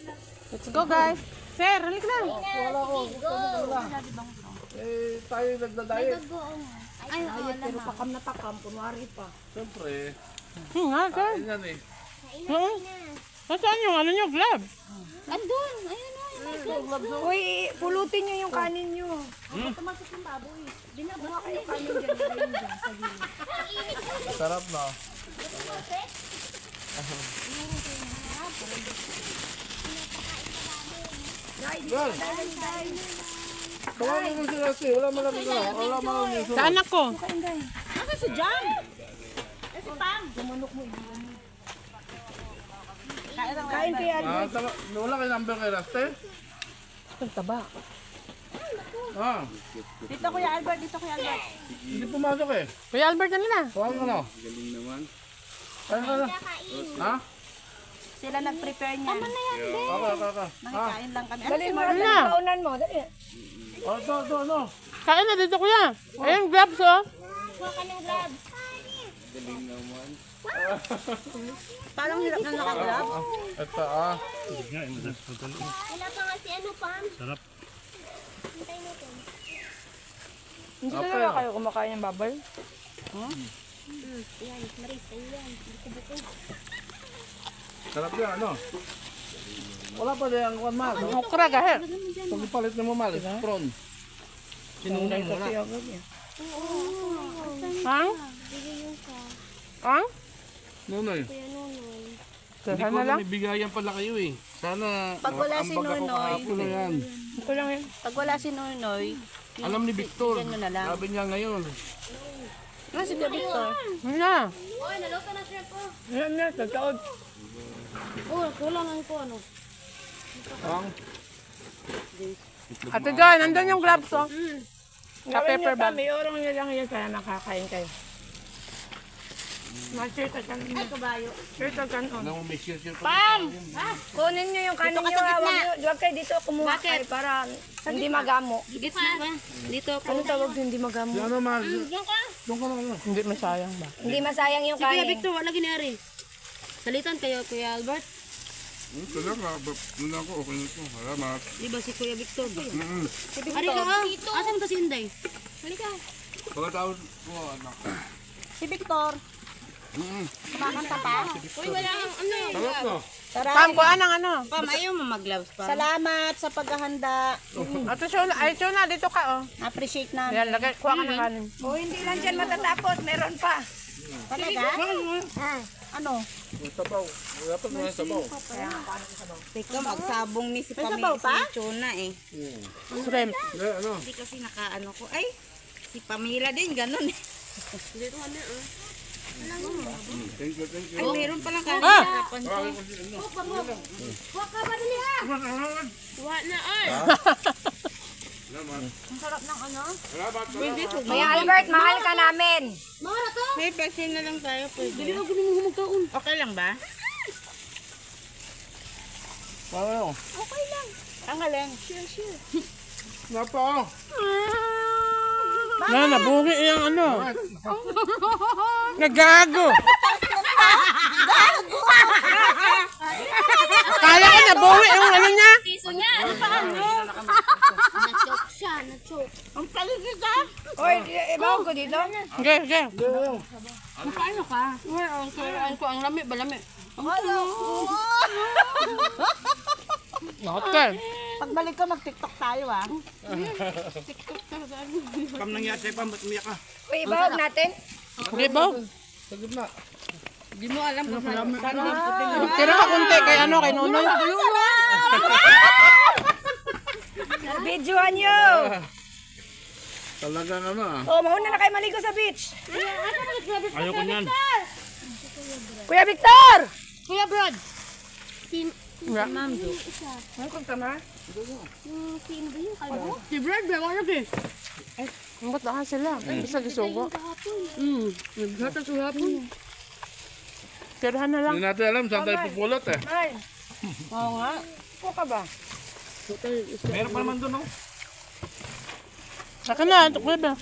Let's go, guys. Sir, halik na. Wala ko. Eh, tayo nagda-diet. Ay, oo, Pero pakam na pakam, kunwari pa. Siyempre. Nga, sir. Ayun yan eh. Nasaan yung ano nyo, glove? andun. Ayun na. Uy, pulutin nyo yung kanin nyo. Tumasok ng baboy. Buha kayo kanin dyan, ilagay nyo dyan sa gilid. Sarap na. Girl, tawagin mo si Rusty. Wala malamig na. Wala malamig na. Sa anak ko. Asa si Jam? Eh, si Pam. Kain kaya. Wala kayo number kay Rusty? Ang taba. Ah, Dito Kuya Albert, dito Kuya Albert. hindi pumasok eh. Kuya Albert, ano na? Tawagin mo na. Galing naman. Ano? Ha? Sila nag-prepare niyan. Tama na yan, Okay. Nakikain lang kami. Dali mo Ano? na, kaunan mo. Dali. Oh, ito, ano? Kain na dito, kuya. Ayun, gloves, oh. Kuha ka ng gloves. Parang hirap na naka-gloves. Ito, Wala pa nga si ano, Pam. Hindi talaga kayo kumakain ng baboy? Yan, Maris, ayan. Buko-buko. Sarap yan, ano? Wala pa din ang kwan, Mal. Okra, gahit. Pag ipalit mo, Mal, prawn. Sinunay kasi ako. Hang? Hang? Nunoy. Sir, na lang. bigayan pala kayo eh. Sana Pag wala si ambag ako Nunoy. kahapon na yan. Ito lang yun. Pag wala si Noynoy, Alam ni Victor. bigyan mo na lang. Sabi niya ngayon. Ano si Kuya Victor? Ano na? Yan na, tagkaod. Oh, kulangan ko ano. Ang Ate Joy, nandun yung gloves, oh. Sa Gawin nyo paper pa, bag. may orong nyo lang yan kaya nakakain kayo. Ma-shirt at kanin. Ay, kabayo. Shirt at kanin. alam mo, may share Pam! Kunin nyo yung kanin Dito ka nyo. sa gitna. Huwag kayo dito kumuha kayo para hindi magamo. Gitna ba? Dito ako. Ano tawag din hindi magamo? Ano, Mal? Diyan ka. Doon ka na ano? Hindi masayang ba? Hindi masayang yung Si Kuya kanin. Victor, wala ginari. Salitan kayo, Kuya Albert. Talaga, muna ako, okay na ito. Salamat. Di ba si Kuya Victor ba? Ari ka nga. Asan ba si Inday? Halika. Pagkatawad ko, anak. Si Victor. Kumakanta pa? Uy, wala kang ano eh. Sarap na. Pam, kuhaan ng ano. Pam, ayaw mo mag-gloves pa. Salamat sa paghahanda. Ate Shona, ay Shona, dito ka, oh. Appreciate namin. Yan, lagay, kuha ka ng kanin. O hindi lang dyan matatapos, meron pa. Talaga? Ano? May sabaw. Dapat mo yung sabaw. Teka, magsabong ni si Pamela si Chona eh. Shrimp. Hindi, ano? Hindi kasi nakaano ko. Ay, si Pamela din, ganun eh. Thank you. Ay, meron palang kanin. Ah! Kuya Albert, mahal ka namin. May pasin na lang tayo. Dili mo gumin mo magkaon. Okay lang ba? Ano? Ang galing. Napa. Na, nabungi yung ano. Nagago. Akala ko nabungi yung ano niya. Piso niya. Ano pa ano? Na-choke siya. Na-choke. Ang paligid ah. Oy, ibaw ko dito. Okay, okay. Paano ka? Ang kailangan ko. Ang lami ba lami? Okay. Pagbalik ko, mag-tiktok tayo ah. Pam nangyari sa'yo, Pam. Ba't umiyak ka? Uy, ibawag natin. Okay, Bo. Sa gitna. Di mo alam kung saan. Tira ka kunti kay ano, kay Nunoy. Videoan nyo. Talagang ano ah. O, mauna na kayo maligo sa beach. Ayoko niyan. Kuya Victor! Kuya Brad. Ano kung tama? Si Brad, wala ka eh. Ang ba't na sila? Isa gisugo. Naghata sa hapon. Tirahan na lang. Hindi natin alam saan tayo pupulot eh. Ay, Oo nga. po ka ba? Meron pa naman doon, no? Saka na, ito kuya ba?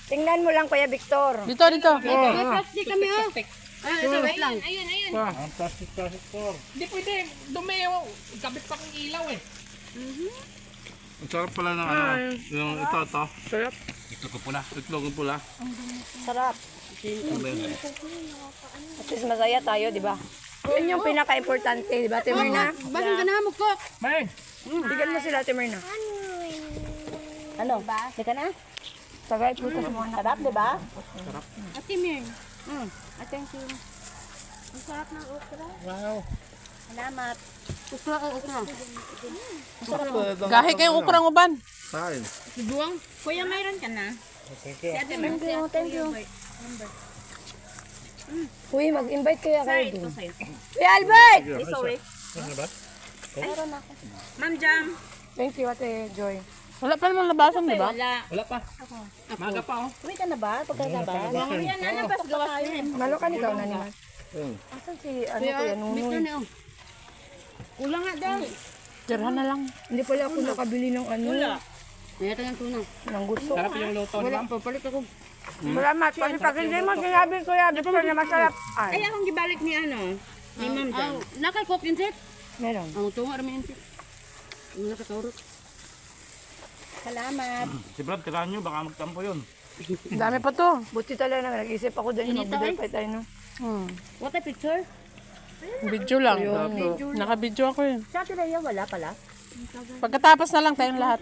Tingnan mo lang, Kuya Victor. Dito, dito. May plastic kami oh. Ayun, wait lang. Ang plastic po. Hindi pwede. Dumi yung kabit pa kong ilaw eh. Ang sarap pala ng ano. Yung ito. Sarap. Itlog ng pula. Sarap. At least masaya tayo, di ba? Yun yung pinaka-importante, di ba, Timerna? Bakit ka na mo ko? May! Bigyan mo sila, Timerna. Ano? Di ka na? Tagay, putas mo. Sarap, di ba? Ate Mir. Thank you. Ang sarap ng okra. Wow. Salamat. Ukra o ukra. Gahi kayong ukrang uban. Kain. Sibuang. Kuya, mayroon ka na? Si Ate Mir. Thank you. Uy, mag-invite kaya kayo Ito dun. sa'yo. Kuya Albert! Sorry. Ano ba? Ma'am Jam. Thank you, Ate Joy. Wala pa namang labasan, di ba? Wala. Wala pa. Maga pa oh. Uwi ka na ba? Pagkakabas? Yan na labas gawas ko yan. Malo ka ikaw na naman. Asan si, Kuya Nunoy? na oh. Kulang nga daw. Tirahan na lang. Hindi pala ako nakabili ng ano. Wala. Mayroon ng tuna. Ng gusto. Sarap yung luto ni ma'am. Papalit ako. Salamat. Pag hindi mo sinabi ko yan, Victor na masarap. Ay, Ay, akong gibalik ni ano. Ni Ma'am Jam. Nakay-cook yun, Seth. meron. Ang tunga rin yun, Seth. Ang nakakaurot. Salamat. Si Brad, tirahan nyo. Baka magtampo yun. Ang dami pa to. Buti talaga na nag-isip ako dahil magbigay pa tayo, no? What a picture? Video lang. Naka-video ako eh. Sa atin na wala pala. Pagkatapos na lang tayong lahat.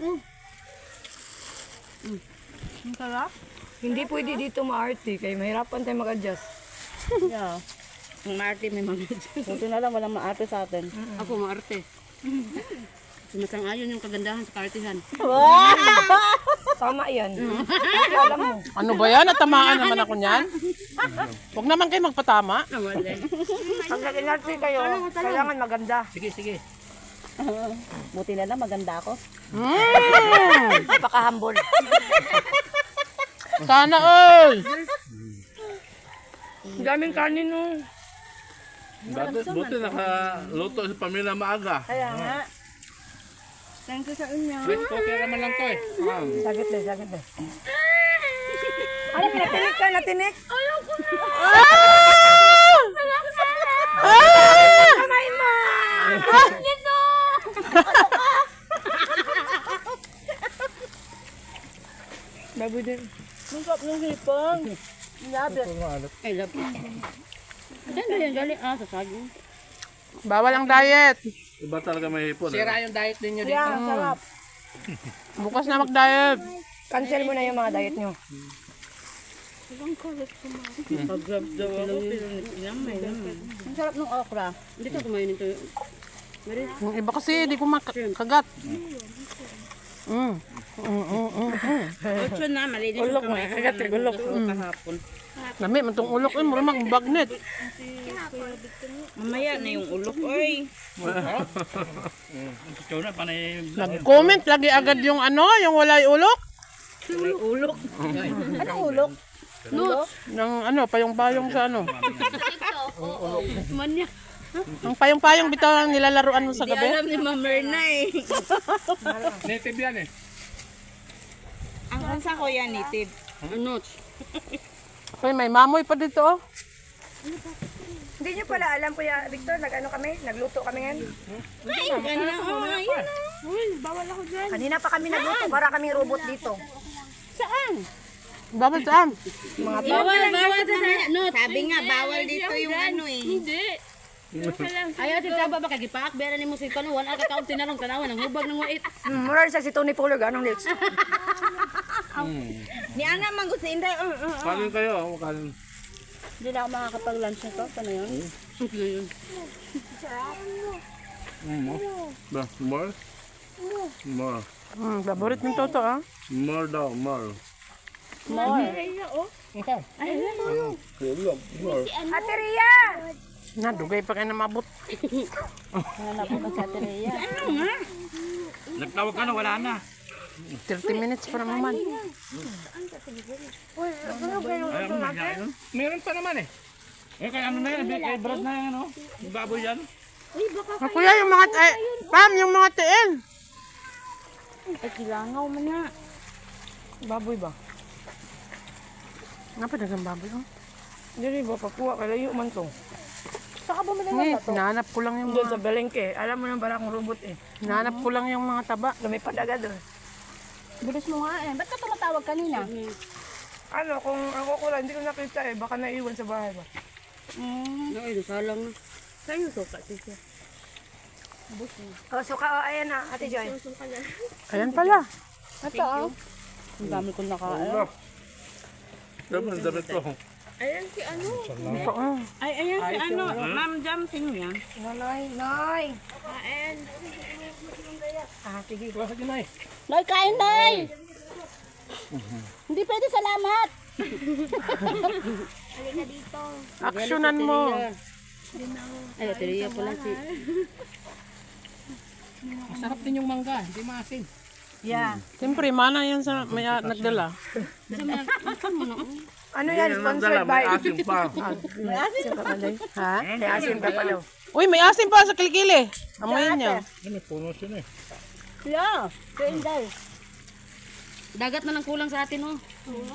Ang sarap. Hindi pwede dito maarte kaya mahirapan tayo mag-adjust. Yeah. Ang maarte may mga Buti na lang walang maarte sa atin. Ako maarte. Sumasang-ayon yung kagandahan sa kaartihan. Tama yan. Kasi alam mo. Ano ba yan? Natamaan naman ako niyan. Huwag naman kayo magpatama. Pag nag-inarte kayo, kailangan maganda. Sige. Buti na lang maganda ako. Mm. Napaka-humble. Sana oy! Ang daming kanin, no? Buti nakaluto sa pamilya maaga. Kaya nga. Thank you sa inyo. Rice cooker naman lang to eh. Sagit na. Ano, natinik ka? Natinik? Ayoko na. Kamay mo! Nito! Baboy din. Ang sarap ng hipang. Labit. Ay, love. Saan ba yan galing? Sa saging. Bawal ang diet. Iba talaga may hipon. Sira yung diet ninyo dito. Yeah, sarap. Bukas na mag-diet. Cancel mo na yung mga diet nyo. Pag-grab daw ako, pero pinamay naman. Ang sarap ng okra. Hindi ka kumain nito. Yung iba kasi, di ko makagat. Ocho na, malinis Ulok, yung may kagat, ulok. kahapon. Lami, mantong ulok eh, mura magbagnet. Mamaya na yung ulok, oy. Nag-comment lagi agad yung ano, yung walay ulok. Ulok. Anong ulok? No. Ng ano, payong-payong sa ano. Manya. Ang payong-payong bitaw ang nilalaruan mo sa Di gabi. alam ni Ma'am Merna eh. Native yan eh. Ang kansa ko yan, native. Ano? Hoy, may mamoy pa dito oh. Hindi nyo pala alam, Kuya Victor, nag-ano kami? Nagluto kami ngayon. Ay, ganyan. Oh, ayun. Kanina pa kami nagluto para kami robot dito. Saan? Bawal saan? Bawal sa no. Sabi nga, bawal dito yung ano eh. Hindi. Ayaw, tita ba baka gipaak? Bera ni mo si Kano, wala ka taong tinarong kanawan, ang hubag ng wait. Mural sa si Tony Fuller, ganong lips. Ni Ana manggut si Inday. Kanin kayo. Kanin. Hindi na ako makakapag-lunch nito. Paano yun? Ba, more? More. Favorite ng toto ah. More daw, more. Ate Ria! Nadugay pa kayo na mabot. Hanap ko sa Ate Ria. Nagtawag ka na, wala na. 30 minutes pa naman. Meron pa naman eh. Eh, kaya ano na yan, kay Brad na yan, ano? Baboy yan. Ah, kuya, yung mga, Pam, yung mga tiin. Ay, kilangaw man na. Baboy ba? Nga pa dagang baboy oh. Hindi ba, pakuha, kalayo man to. Saka bumili ng lato. Hinahanap ko lang yung Doon mga, sa Belengke. Alam mo nang para akong robot eh. hinahanap ko lang yung mga taba. Lumipad agad doon. Bilis mo nga eh. Ba't ka tumatawag kanina? Ano, kung ako ko lang, hindi ko nakita eh. Baka naiwan sa bahay ba? Ay, salang na. Sa'yo suka, siya. Oh, suka, oh, ayan na, Ate Joy. Ayan pala. Ito oh. Ang dami kong nakaano. Dapat damit ko. Ayan si ano. Ito, oh. Ay, ayan si ano. Ma'am Jam, sino yan? Noy. Ah, sige. Sige na eh. Noy, kain, Noy! Hindi pwede salamat. Halika dito. Aksyonan mo. Ay, Teria pala si... Masarap din yung mangga, hindi maasin. Yeah. Siyempre, mana yan sa may nagdala. Ano yan, sponsored by... May asim pa. May asin pa pala. Ha? May asin pa pala. Uy, may asin pa sa kilikili. Amoyin niya. Ano, puno siya na eh. Yeah. Kainday. Dagat na lang kulang sa atin, oh.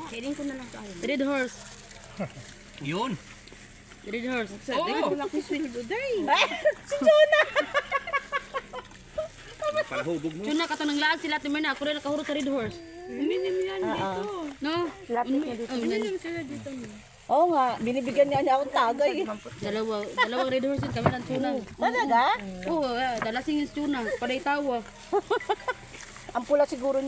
Kainin ko na lang tayo. Red horse. Yun. Red horse. Oh! Si Palahubog mo. Tuna, katanang laan sila, Ate Merna. Ako rin nakahuro sa red horse. Hindi yan dito. No? Oo nga, binibigyan niya akong tagay. Dalawang red horse yun. Kami ng tuna. Talaga? Oo, dalasing yung tuna. Paday tawa. Ang pula siguro niya.